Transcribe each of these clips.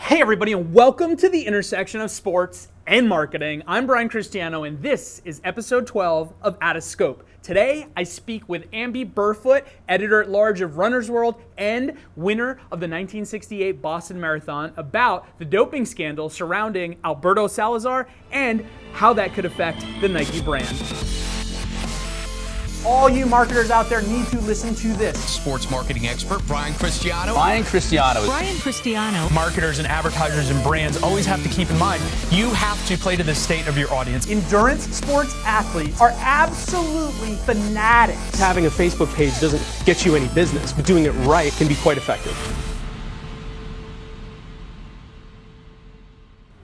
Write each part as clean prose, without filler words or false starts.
Hey everybody, and welcome to the intersection of sports and marketing. I'm Cristiano, and this is episode 12 of OUTOFSCOPE. Today, I speak with Amby Burfoot, editor-at-large of Runner's World and winner of the 1968 Boston Marathon, about the doping scandal surrounding Alberto Salazar and how that could affect the Nike brand. All you marketers out there need to listen to this. Sports marketing expert Cristiano. Cristiano. Marketers and advertisers and brands always have to keep in mind, you have to play to the state of your audience. Endurance sports athletes are absolutely fanatics. Having a Facebook page doesn't get you any business, but doing it right can be quite effective.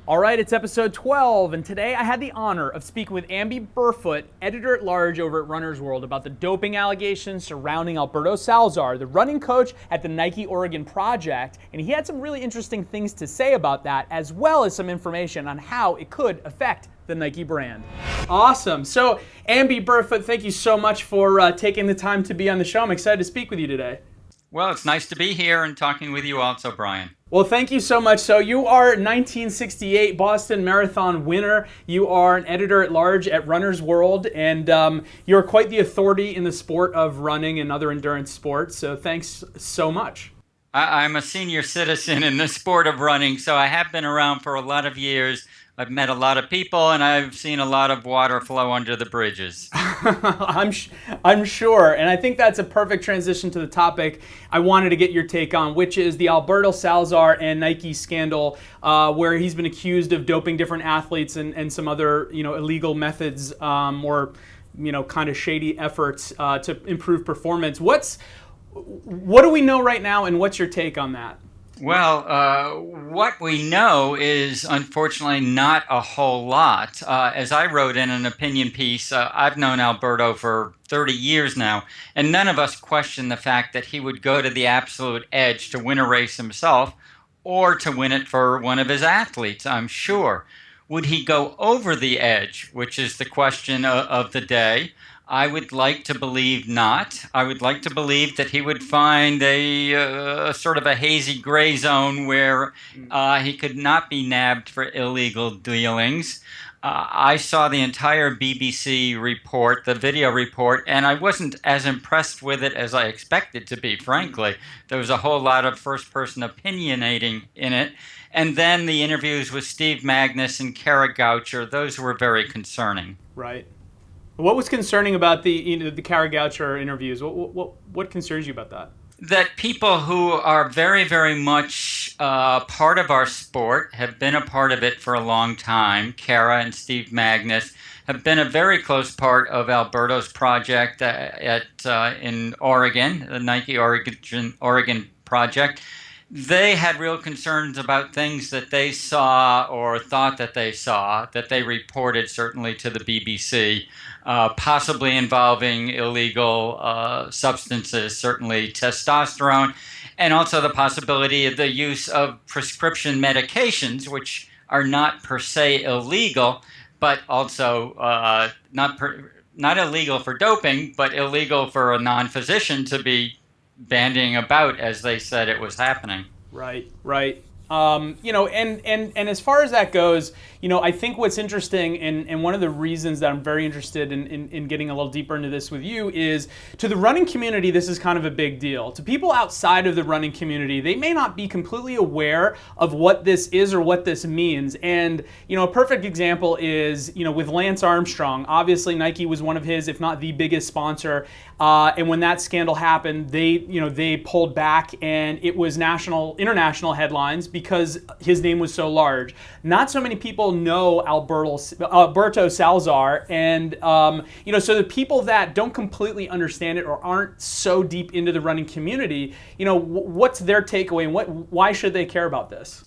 All right, it's episode 12, and today I had the honor of speaking with Amby Burfoot, editor-at-large over at Runner's World, about the doping allegations surrounding Alberto Salazar, the running coach at the Nike Oregon project, and he had some really interesting things to say about that, as well as some information on how it could affect the Nike brand. Awesome. So, Amby Burfoot, thank you so much for taking the time to be on the show. I'm excited to speak with you today. Well, it's nice to be here and talking with you also, Brian. Well, thank you so much. So you are 1968 Boston Marathon winner. You are an editor-at-large at Runner's World, and you're quite the authority in the sport of running and other endurance sports. So thanks so much. I'm a senior citizen in the sport of running, so I have been around for a lot of years. I've met a lot of people, and I've seen a lot of water flow under the bridges. I'm sure, and I think that's a perfect transition to the topic I wanted to get your take on, which is the Alberto Salazar and Nike scandal, where he's been accused of doping different athletes and some other, illegal methods or, kind of shady efforts to improve performance. What do we know right now, and what's your take on that? Well, what we know is unfortunately not a whole lot. As I wrote in an opinion piece, I've known Alberto for 30 years now, and none of us question the fact that he would go to the absolute edge to win a race himself or to win it for one of his athletes, I'm sure. Would he go over the edge, which is the question of the day? I would like to believe not. I would like to believe that he would find a sort of a hazy gray zone where he could not be nabbed for illegal dealings. I saw the entire BBC report, the video report, and I wasn't as impressed with it as I expected to be, frankly. There was a whole lot of first-person opinionating in it. And then the interviews with Steve Magnus and Kara Goucher, those were very concerning. Right. What was concerning about the Kara Goucher interviews? What concerns you about that? That people who are very, very much part of our sport, have been a part of it for a long time, Kara and Steve Magnus, have been a very close part of Alberto's project in Oregon, the Nike Oregon project. They had real concerns about things that they saw or thought that they saw, that they reported certainly to the BBC, possibly involving illegal substances, certainly testosterone, and also the possibility of the use of prescription medications, which are not per se illegal, but also not illegal for doping, but illegal for a non-physician to be bandying about as they said it was happening. Right. And as far as that goes, I think what's interesting, and one of the reasons that I'm very interested in getting a little deeper into this with you, is to the running community, this is kind of a big deal. To people outside of the running community, they may not be completely aware of what this is or what this means. And, a perfect example is, with Lance Armstrong. Obviously, Nike was one of his, if not the biggest sponsor. And when that scandal happened, they pulled back, and it was international headlines because his name was so large. Not so many people know Alberto Salazar, and so the people that don't completely understand it or aren't so deep into the running community, what's their takeaway, and why should they care about this?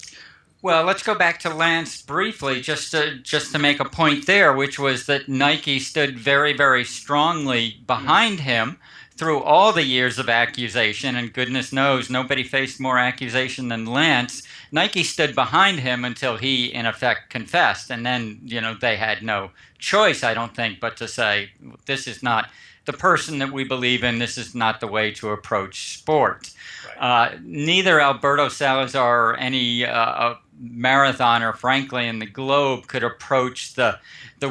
Well, let's go back to Lance briefly, just to make a point there, which was that Nike stood very, very strongly behind him through all the years of accusation, and goodness knows nobody faced more accusation than Lance. Nike stood behind him until he, in effect, confessed, and then, they had no choice, I don't think, but to say, this is not the person that we believe in, this is not the way to approach sport. Neither Alberto Salazar or any marathoner, frankly, in the globe could approach the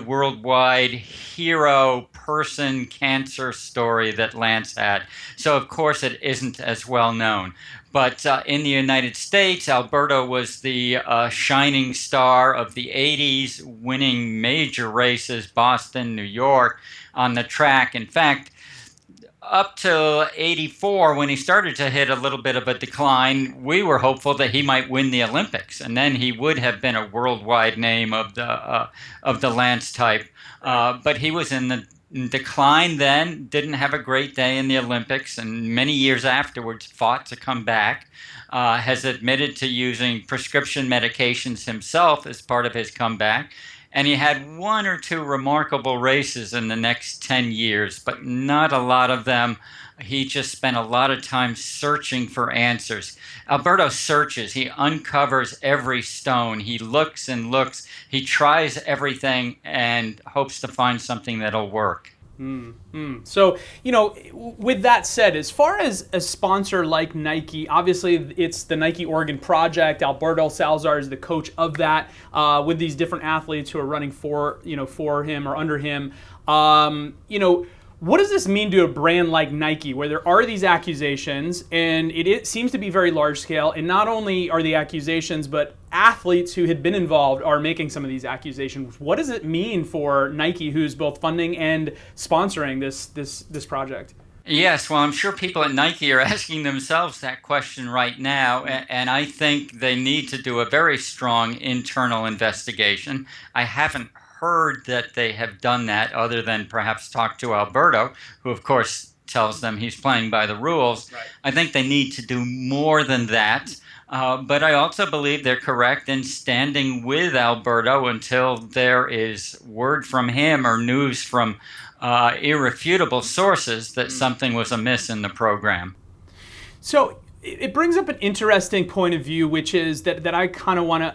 worldwide hero person cancer story that Lance had. So, of course, it isn't as well known. But in the United States, Alberto was the shining star of the 80s, winning major races, Boston, New York, on the track. In fact, up to 84, when he started to hit a little bit of a decline, we were hopeful that he might win the Olympics, and then he would have been a worldwide name of the Lance type. But he was in the decline then, didn't have a great day in the Olympics, and many years afterwards fought to come back. Has admitted to using prescription medications himself as part of his comeback. And he had one or two remarkable races in the next 10 years, but not a lot of them. He just spent a lot of time searching for answers. Alberto searches. He uncovers every stone. He looks and looks. He tries everything and hopes to find something that'll work. So, with that said, as far as a sponsor like Nike, obviously it's the Nike Oregon Project. Alberto Salazar is the coach of that, with these different athletes who are running for him or under him. What does this mean to a brand like Nike, where there are these accusations, and it seems to be very large scale, and not only are the accusations, but athletes who had been involved are making some of these accusations. What does it mean for Nike, who's both funding and sponsoring this project? Yes, well, I'm sure people at Nike are asking themselves that question right now, and I think they need to do a very strong internal investigation. I haven't heard that they have done that, other than perhaps talk to Alberto, who of course tells them he's playing by the rules. Right. I think they need to do more than that. But I also believe they're correct in standing with Alberto until there is word from him or news from irrefutable sources that something was amiss in the program. So it brings up an interesting point of view, which is that I kind of want to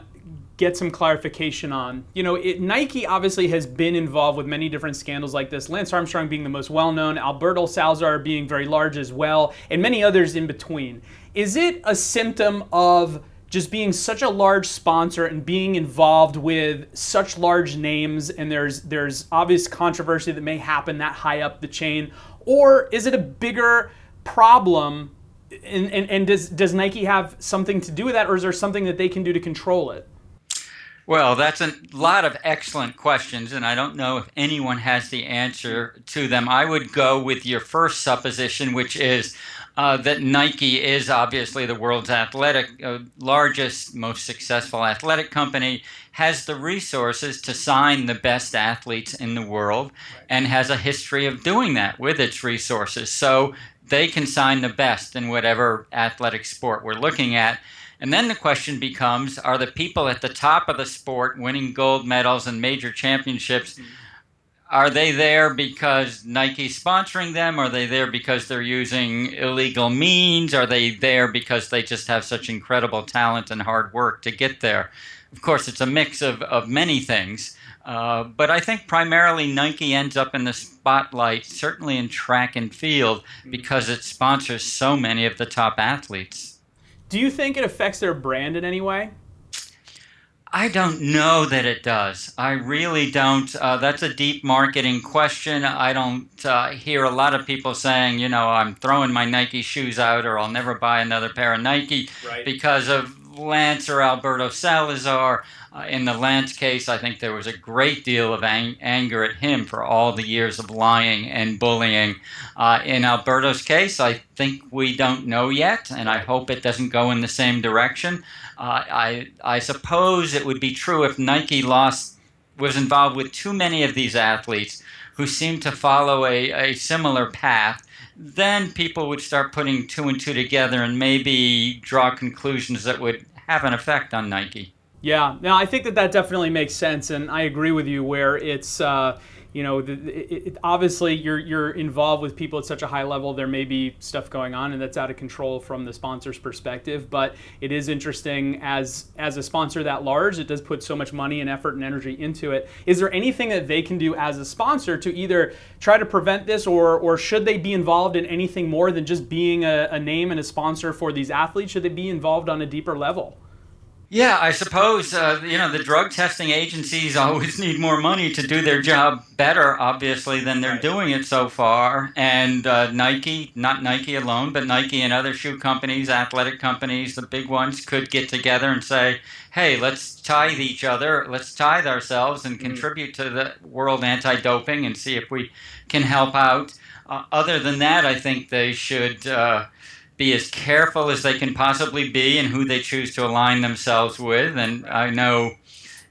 get some clarification on. Nike obviously has been involved with many different scandals like this, Lance Armstrong being the most well-known, Alberto Salazar being very large as well, and many others in between. Is it a symptom of just being such a large sponsor and being involved with such large names, and there's obvious controversy that may happen that high up the chain, or is it a bigger problem, and does Nike have something to do with that, or is there something that they can do to control it? Well, that's a lot of excellent questions, and I don't know if anyone has the answer to them. I would go with your first supposition, which is that Nike is obviously the world's largest, most successful athletic company, has the resources to sign the best athletes in the world, and has a history of doing that with its resources. So they can sign the best in whatever athletic sport we're looking at. And then the question becomes, are the people at the top of the sport winning gold medals and major championships, are they there because Nike's sponsoring them? Are they there because they're using illegal means? Are they there because they just have such incredible talent and hard work to get there? Of course, it's a mix of many things. But I think primarily Nike ends up in the spotlight, certainly in track and field, because it sponsors so many of the top athletes. Do you think it affects their brand in any way? I don't know that it does. I really don't. That's a deep marketing question. I don't hear a lot of people saying, I'm throwing my Nike shoes out, or I'll never buy another pair of Nike because of Lance or Alberto Salazar. In the Lance case, I think there was a great deal of anger at him for all the years of lying and bullying. In Alberto's case, I think we don't know yet, and I hope it doesn't go in the same direction. I suppose it would be true if Nike was involved with too many of these athletes who seem to follow a similar path. Then people would start putting two and two together and maybe draw conclusions that would have an effect on Nike. Yeah, no, I think that definitely makes sense, and I agree with you where it's obviously you're involved with people at such a high level. There may be stuff going on, and that's out of control from the sponsor's perspective. But it is interesting as a sponsor that large, it does put so much money and effort and energy into it. Is there anything that they can do as a sponsor to either try to prevent this, or should they be involved in anything more than just being a name and a sponsor for these athletes? Should they be involved on a deeper level? Yeah, I suppose, the drug testing agencies always need more money to do their job better, obviously, than they're doing it so far. And Nike, not Nike alone, but Nike and other shoe companies, athletic companies, the big ones, could get together and say, hey, let's tithe each other, let's tithe ourselves and contribute to the world anti-doping and see if we can help out. Other than that, I think they should be as careful as they can possibly be in who they choose to align themselves with. And I know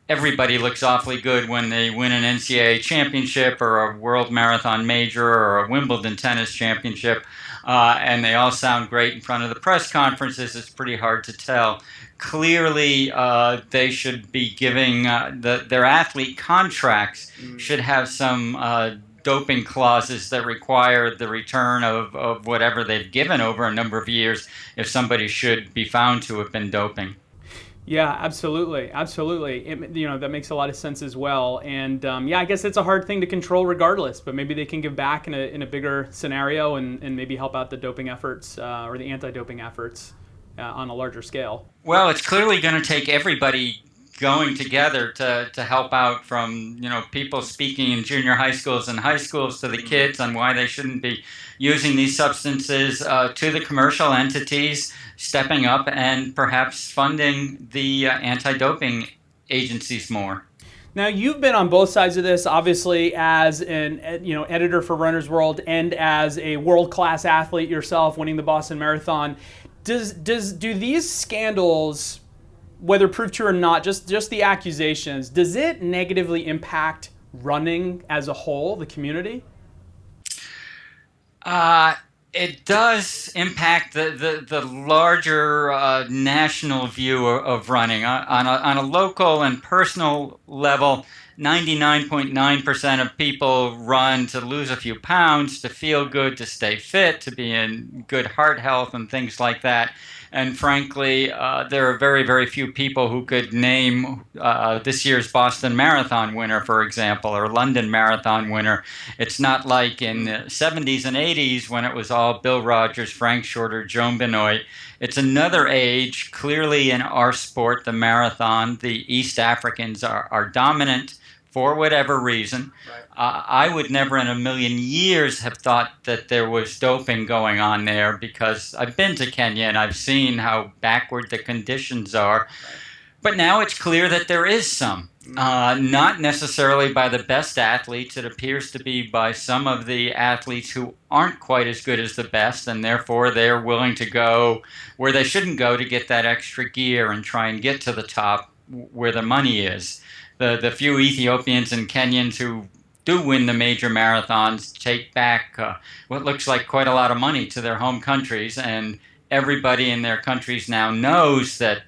everybody looks awfully good when they win an NCAA championship or a world marathon major or a Wimbledon tennis championship, and they all sound great in front of the press conferences. It's pretty hard to tell. Clearly, they should be giving their athlete contracts should have some doping clauses that require the return of whatever they've given over a number of years if somebody should be found to have been doping. Yeah, absolutely. That makes a lot of sense as well. And I guess it's a hard thing to control regardless, but maybe they can give back in a bigger scenario and maybe help out the doping efforts or the anti-doping efforts on a larger scale. Well, it's clearly going to take everybody going together to help out, from people speaking in junior high schools and high schools to the kids on why they shouldn't be using these substances, to the commercial entities stepping up and perhaps funding the anti-doping agencies more. Now, you've been on both sides of this, obviously, as an editor for Runner's World and as a world-class athlete yourself, winning the Boston Marathon. Do these scandals, whether proved true or not, just the accusations, does it negatively impact running as a whole, the community? It does impact the larger national view of running. On a local and personal level, 99.9% of people run to lose a few pounds, to feel good, to stay fit, to be in good heart health and things like that. And frankly, there are very, very few people who could name this year's Boston Marathon winner, for example, or London Marathon winner. It's not like in the 70s and 80s when it was all Bill Rogers, Frank Shorter, Joan Benoit. It's another age. Clearly in our sport, the marathon, the East Africans are dominant for whatever reason. Right. I would never in a million years have thought that there was doping going on there, because I've been to Kenya and I've seen how backward the conditions are. Right. But now it's clear that there is some. Not necessarily by the best athletes. It appears to be by some of the athletes who aren't quite as good as the best, and therefore they're willing to go where they shouldn't go to get that extra gear and try and get to the top where the money is. The few Ethiopians and Kenyans who do win the major marathons take back what looks like quite a lot of money to their home countries, and everybody in their countries now knows that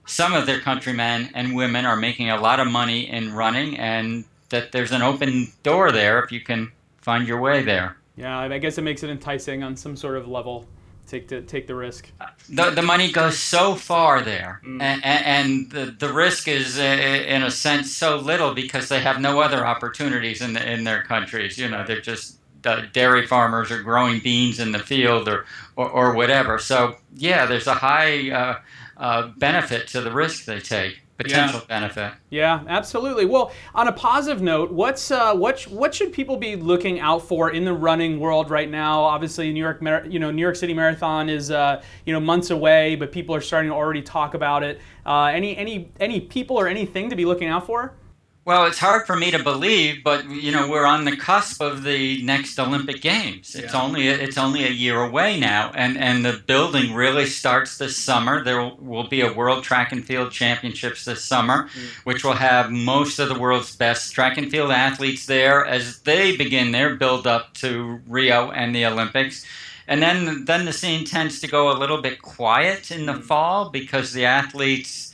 some of their countrymen and women are making a lot of money in running, and that there's an open door there if you can find your way there. Yeah, I guess it makes it enticing on some sort of level. Take the risk. The money goes so far there, and the risk is, in a sense, so little because they have no other opportunities in their countries. They're just dairy farmers or growing beans in the field or whatever. So yeah, there's a high benefit to the risk they take. Potential benefit. Yeah, absolutely. Well, on a positive note, what should people be looking out for in the running world right now? Obviously, New York City Marathon is months away, but people are starting to already talk about it. Any people or anything to be looking out for? Well, it's hard for me to believe, but we're on the cusp of the next Olympic Games. It's only a year away now, and the building really starts this summer. There will be a World Track and Field Championships this summer, which will have most of the world's best track and field athletes there as they begin their build up to Rio and the Olympics. And then the scene tends to go a little bit quiet in the fall because the athletes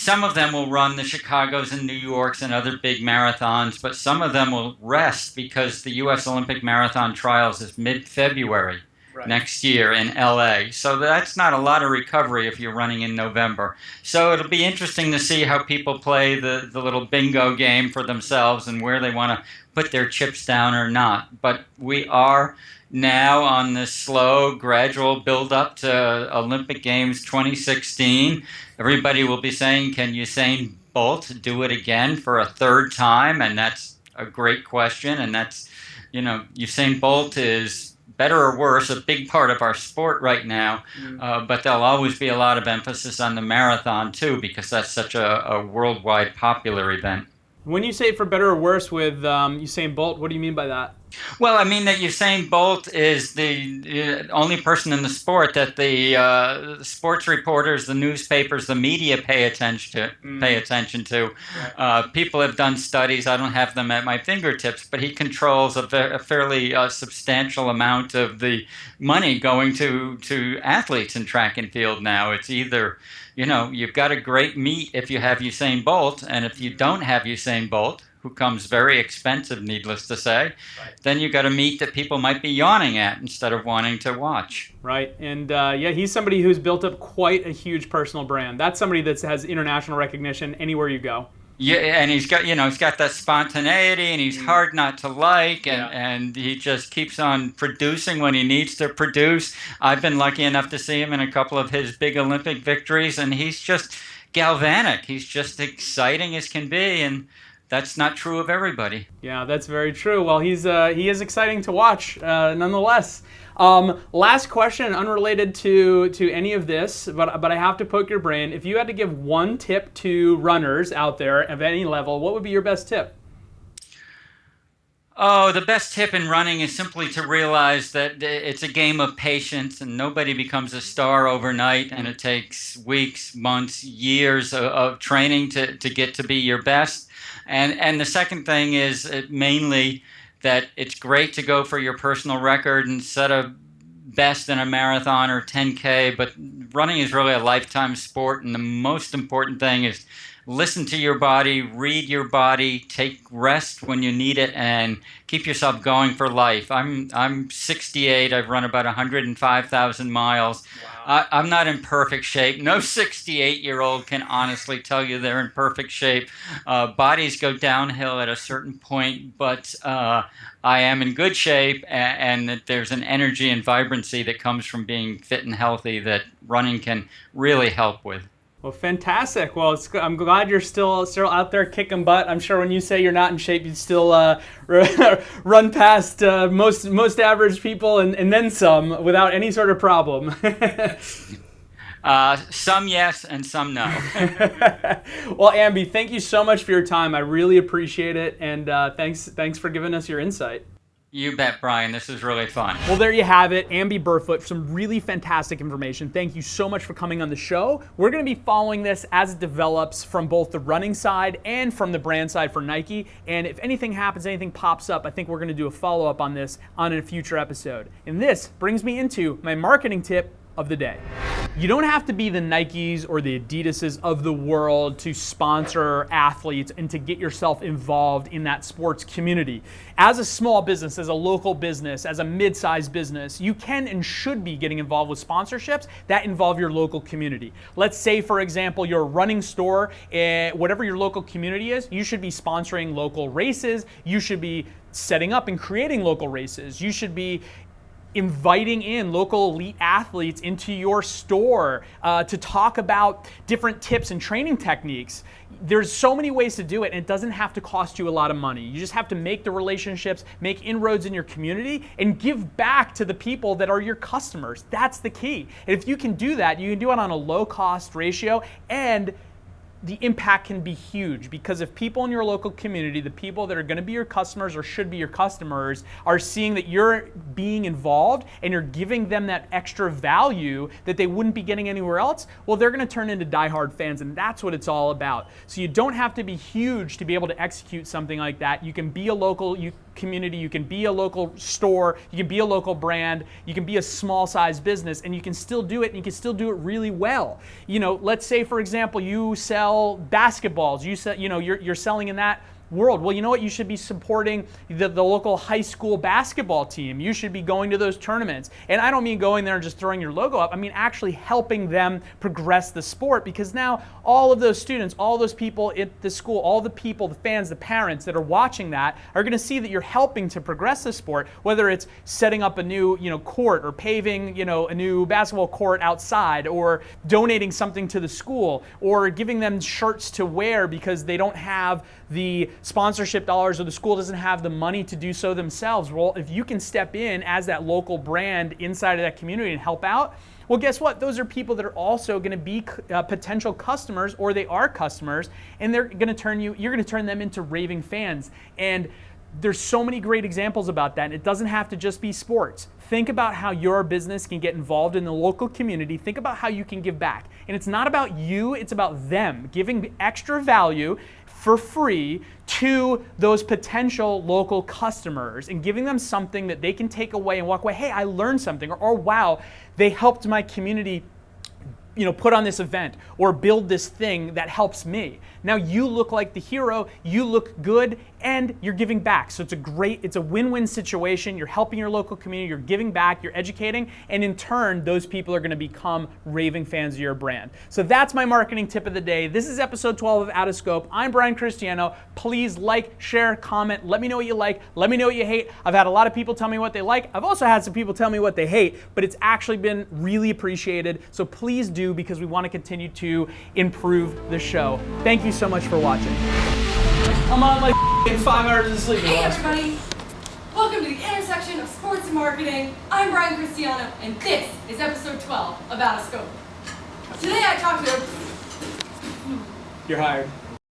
some of them will run the Chicagos and New Yorks and other big marathons, but some of them will rest because the U.S. Olympic Marathon Trials is mid-February next year in LA. So that's not a lot of recovery if you're running in November. So it'll be interesting to see how people play the little bingo game for themselves and where they want to put their chips down or not. But we are now on this slow, gradual build-up to Olympic Games 2016. Everybody will be saying, can Usain Bolt do it again for a third time? And that's a great question. And that's, Usain Bolt is, better or worse, a big part of our sport right now. But there'll always be a lot of emphasis on the marathon, too, because that's such a worldwide popular event. When you say for better or worse with Usain Bolt, what do you mean by that? Well, I mean that Usain Bolt is the only person in the sport that the sports reporters, the newspapers, the media pay attention to. Right. People have done studies. I don't have them at my fingertips, but he controls a fairly substantial amount of the money going to athletes in track and field now. It's either, you've got a great meet if you have Usain Bolt, and if you don't have Usain Bolt, who comes very expensive, needless to say, then you got a meet that people might be yawning at instead of wanting to watch. Right, and he's somebody who's built up quite a huge personal brand. That's somebody that has international recognition anywhere you go. Yeah, and he's got that spontaneity, and he's hard not to like, and he just keeps on producing when he needs to produce. I've been lucky enough to see him in a couple of his big Olympic victories, and he's just galvanic. He's just exciting as can be, and that's not true of everybody. Yeah, that's very true. Well, he is exciting to watch, nonetheless. Last question, unrelated to any of this, but I have to poke your brain. If you had to give one tip to runners out there of any level, what would be your best tip? Oh, the best tip in running is simply to realize that it's a game of patience, and nobody becomes a star overnight, and it takes weeks, months, years of training to get to be your best. And the second thing is mainly that it's great to go for your personal record and set a best in a marathon or 10K, but running is really a lifetime sport, and the most important thing is listen to your body, read your body, take rest when you need it, and keep yourself going for life. I'm 68. I've run about 105,000 miles. Wow. I'm not in perfect shape. No 68-year-old can honestly tell you they're in perfect shape. Bodies go downhill at a certain point, but I am in good shape, and that there's an energy and vibrancy that comes from being fit and healthy that running can really help with. Well, fantastic. Well, I'm glad you're still out there kicking butt. I'm sure when you say you're not in shape, you'd still run past most average people and then some without any sort of problem. Some yes and some no. Well, Amby, thank you so much for your time. I really appreciate it, and thanks for giving us your insight. You bet, Brian. This is really fun. Well, there you have it. Amby Burfoot, some really fantastic information. Thank you so much for coming on the show. We're going to be following this as it develops from both the running side and from the brand side for Nike. And if anything happens, anything pops up, I think we're going to do a follow-up on this on a future episode. And this brings me into my marketing tip of the day. You don't have to be the Nikes or the Adidases of the world to sponsor athletes and to get yourself involved in that sports community. As a small business, as a local business, as a mid-sized business, you can and should be getting involved with sponsorships that involve your local community. Let's say, for example, you're a running store, whatever your local community is, you should be sponsoring local races. You should be setting up and creating local races. You should be inviting in local elite athletes into your store to talk about different tips and training techniques. There's so many ways to do it, and it doesn't have to cost you a lot of money. You just have to make the relationships, make inroads in your community, and give back to the people that are your customers. That's the key. And if you can do that, you can do it on a low-cost ratio, and the impact can be huge, because if people in your local community, the people that are going to be your customers or should be your customers, are seeing that you're being involved and you're giving them that extra value that they wouldn't be getting anywhere else, well, they're going to turn into diehard fans, and that's what it's all about. So you don't have to be huge to be able to execute something like that. You can be a local community, you can be a local store, you can be a local brand, you can be a small size business, and you can still do it, and you can still do it really well. You know, let's say, for example, you sell basketballs, you're selling in that world. Well, you know what? You should be supporting the local high school basketball team. You should be going to those tournaments. And I don't mean going there and just throwing your logo up. I mean actually helping them progress the sport, because now all of those students, all those people at the school, all the people, the fans, the parents that are watching that are going to see that you're helping to progress the sport, whether it's setting up a new, court, or paving, a new basketball court outside, or donating something to the school, or giving them shirts to wear because they don't have the sponsorship dollars, or the school doesn't have the money to do so themselves. Well, if you can step in as that local brand inside of that community and help out, well, guess what? Those are people that are also going to be potential customers, or they are customers, and you're going to turn them into raving fans. And there's so many great examples about that, and it doesn't have to just be sports. Think about how your business can get involved in the local community. Think about how you can give back. And it's not about you, it's about them, giving extra value for free to those potential local customers and giving them something that they can take away and walk away, hey, I learned something, or wow, they helped my community put on this event or build this thing that helps me. Now you look like the hero, you look good, and you're giving back. So it's a win-win situation. You're helping your local community, you're giving back, you're educating, and in turn, those people are going to become raving fans of your brand. So that's my marketing tip of the day. This is episode 12 of Out of Scope. I'm Brian Cristiano. Please like, share, comment. Let me know what you like. Let me know what you hate. I've had a lot of people tell me what they like. I've also had some people tell me what they hate, but it's actually been really appreciated. So please do, because we want to continue to improve the show. Thank you so much for watching. I'm on like 5 hours of sleep. Hey everybody! Welcome to the intersection of sports and marketing. I'm Brian Cristiano, and this is episode 12 of Out of Scope. Today I talked to... You're hired.